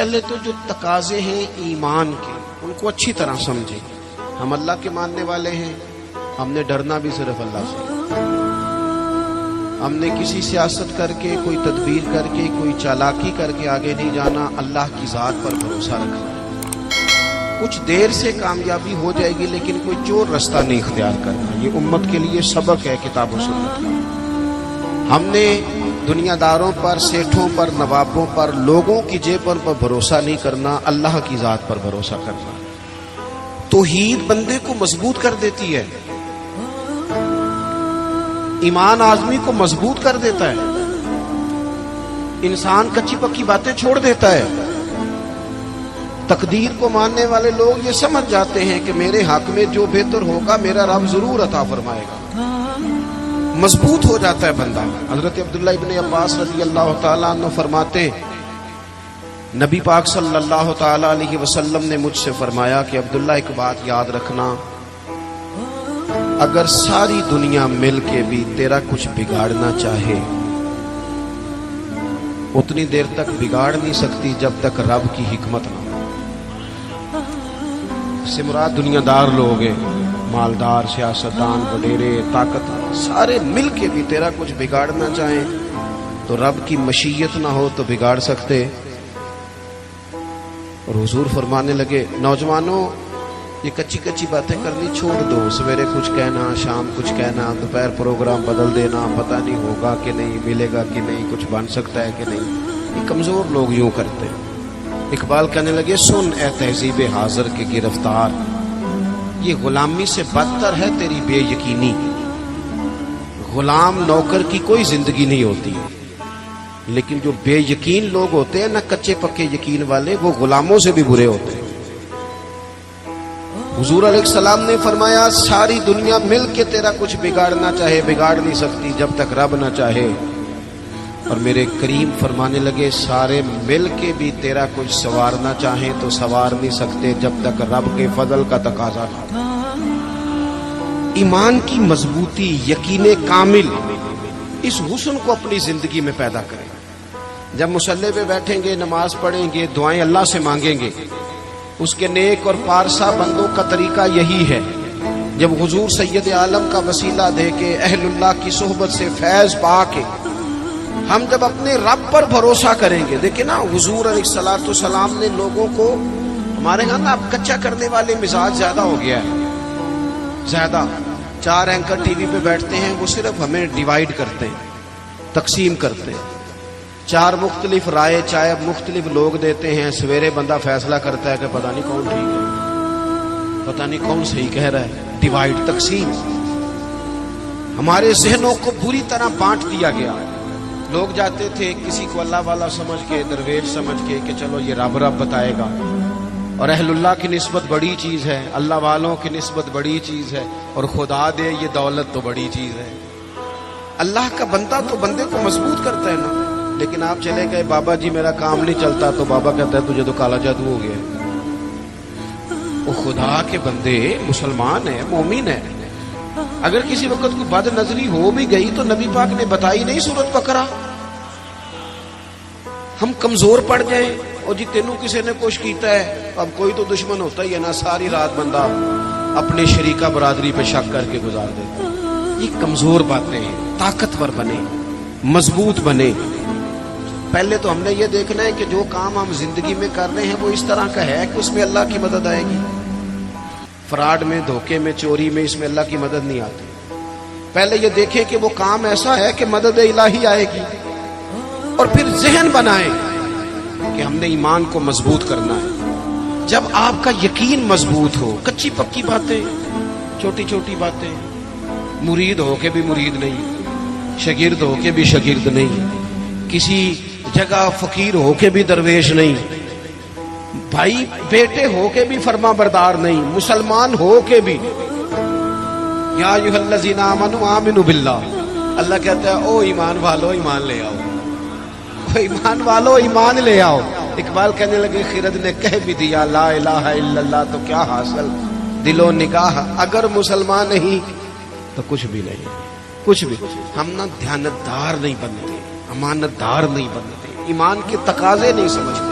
پہلے تو جو تقاضے ہیں ایمان کے ان کو اچھی طرح سمجھیں. ہم اللہ کے ماننے والے ہیں، ہم نے ڈرنا بھی صرف اللہ سے. ہم نے کسی سیاست کر کے، کوئی تدبیر کر کے، کوئی چالاکی کر کے آگے نہیں جانا، اللہ کی ذات پر بھروسہ رکھنا. کچھ دیر سے کامیابی ہو جائے گی لیکن کوئی چور رستہ نہیں اختیار کرنا. یہ امت کے لیے سبق ہے کتاب و سنت کا. ہم نے دنیا داروں پر، سیٹھوں پر، نوابوں پر، لوگوں کی جیبوں پر بھروسہ نہیں کرنا، اللہ کی ذات پر بھروسہ کرنا. توحید بندے کو مضبوط کر دیتی ہے، ایمان آدمی کو مضبوط کر دیتا ہے، انسان کچی پکی باتیں چھوڑ دیتا ہے. تقدیر کو ماننے والے لوگ یہ سمجھ جاتے ہیں کہ میرے حق میں جو بہتر ہوگا میرا رب ضرور عطا فرمائے گا. مضبوط ہو جاتا ہے بندہ. حضرت عبداللہ ابن عباس رضی اللہ تعالیٰ عنہ فرماتے، نبی پاک صلی اللہ تعالیٰ علیہ وسلم نے مجھ سے فرمایا کہ عبداللہ ایک بات یاد رکھنا، اگر ساری دنیا مل کے بھی تیرا کچھ بگاڑنا چاہے اتنی دیر تک بگاڑ نہیں سکتی جب تک رب کی حکمت نہ ہو. اس سے مراد دنیا دار لوگ ہیں، مالدار، سیاستدان، وڈیرے، طاقت، سارے مل کے بھی تیرا کچھ بگاڑنا چاہیں تو رب کی مشیت نہ ہو تو بگاڑ سکتے. اور حضور فرمانے لگے، نوجوانوں یہ کچی کچی باتیں کرنی چھوڑ دو. سویرے کچھ کہنا، شام کچھ کہنا، دوپہر پروگرام بدل دینا، پتہ نہیں ہوگا کہ نہیں، ملے گا کہ نہیں، کچھ بن سکتا ہے کہ نہیں. یہ کمزور لوگ یوں کرتے ہیں. اقبال کہنے لگے، سن اے تہذیب حاضر کے گرفتار، یہ غلامی سے بدتر ہے تیری بے یقینی. غلام نوکر کی کوئی زندگی نہیں ہوتی، لیکن جو بے یقین لوگ ہوتے ہیں نا، کچے پکے یقین والے، وہ غلاموں سے بھی برے ہوتے ہیں. حضور علیہ السلام نے فرمایا، ساری دنیا مل کے تیرا کچھ بگاڑنا چاہے بگاڑ نہیں سکتی جب تک رب نہ چاہے. اور میرے کریم فرمانے لگے، سارے مل کے بھی تیرا کچھ سنوارنا چاہیں تو سنوار نہیں سکتے جب تک رب کے فضل کا تقاضا نہ ہو. ایمان کی مضبوطی، یقین کامل، اس حسن کو اپنی زندگی میں پیدا کریں. جب مصلی پہ بیٹھیں گے، نماز پڑھیں گے، دعائیں اللہ سے مانگیں گے، اس کے نیک اور پارسا بندوں کا طریقہ یہی ہے. جب حضور سید عالم کا وسیلہ دے کے، اہل اللہ کی صحبت سے فیض پا کے ہم جب اپنے رب پر بھروسہ کریں گے. دیکھیں نا، حضور علیہ الصلوۃ والسلام نے لوگوں کو، ہمارے ہاں نا اب کچا کرنے والے مزاج زیادہ ہو گیا ہے، زیادہ. 4 اینکر ٹی وی پہ بیٹھتے ہیں، وہ صرف ہمیں ڈیوائیڈ کرتے ہیں، تقسیم کرتے ہیں. 4 مختلف رائے، چاہے مختلف لوگ دیتے ہیں. سویرے بندہ فیصلہ کرتا ہے کہ پتہ نہیں کون ٹھیک ہے، پتہ نہیں کون صحیح کہہ رہا ہے. ڈیوائیڈ، تقسیم. ہمارے ذہنوں کو بری طرح بانٹ دیا گیا. لوگ جاتے تھے کسی کو اللہ والا سمجھ کے، درویش سمجھ کے کہ چلو یہ رب رب بتائے گا، اور اہل اللہ کی نسبت بڑی چیز ہے، اللہ والوں کی نسبت بڑی چیز ہے، اور خدا دے یہ دولت تو بڑی چیز ہے. اللہ کا بندہ تو بندے کو مضبوط کرتا ہے نا. لیکن آپ چلے گئے، بابا جی میرا کام نہیں چلتا، تو بابا کہتا ہے تجھے تو کالا جادو ہو گیا. وہ خدا کے بندے مسلمان ہیں، مومن ہیں. اگر کسی وقت کوئی بد نظری ہو بھی گئی تو نبی پاک نے بتائی نہیں سورۃ بقرہ. ہم کمزور پڑ جائیں، اور جی تینوں کسی نے کچھ کیتا ہے، اب کوئی تو دشمن ہوتا ہی ہے نا، ساری رات بندہ اپنے شریکہ برادری پہ شک کر کے گزار دیتا. یہ کمزور باتیں ہیں. طاقتور بنے، مضبوط بنے. پہلے تو ہم نے یہ دیکھنا ہے کہ جو کام ہم زندگی میں کر رہے ہیں وہ اس طرح کا ہے کہ اس میں اللہ کی مدد آئے گی. فراڈ میں، دھوکے میں، چوری میں، اس میں اللہ کی مدد نہیں آتی. پہلے یہ دیکھیں کہ وہ کام ایسا ہے کہ مدد الہی آئے گی، اور پھر ذہن بنائیں کہ ہم نے ایمان کو مضبوط کرنا ہے. جب آپ کا یقین مضبوط ہو، کچی پکی باتیں، چھوٹی چھوٹی باتیں، مرید ہو کے بھی مرید نہیں، شاگرد ہو کے بھی شاگرد نہیں، کسی جگہ فقیر ہو کے بھی درویش نہیں، بھائی بیٹے ہو کے بھی فرما بردار نہیں، مسلمان ہو کے بھی. یا ایھا الذین آمنوا آمنوا باللہ، اللہ کہتا ہے او ایمان والو ایمان لے آؤ، او ایمان والو ایمان لے آؤ. اقبال کہنے لگے، خرد نے کہہ بھی دیا لا الہ الا اللہ تو کیا حاصل، دل و نگاہ اگر مسلمان نہیں تو کچھ بھی نہیں، کچھ بھی. ہم نہ دیانتدار نہیں بنتے، امانت دار نہیں بنتے، ایمان کے تقاضے نہیں سمجھتے.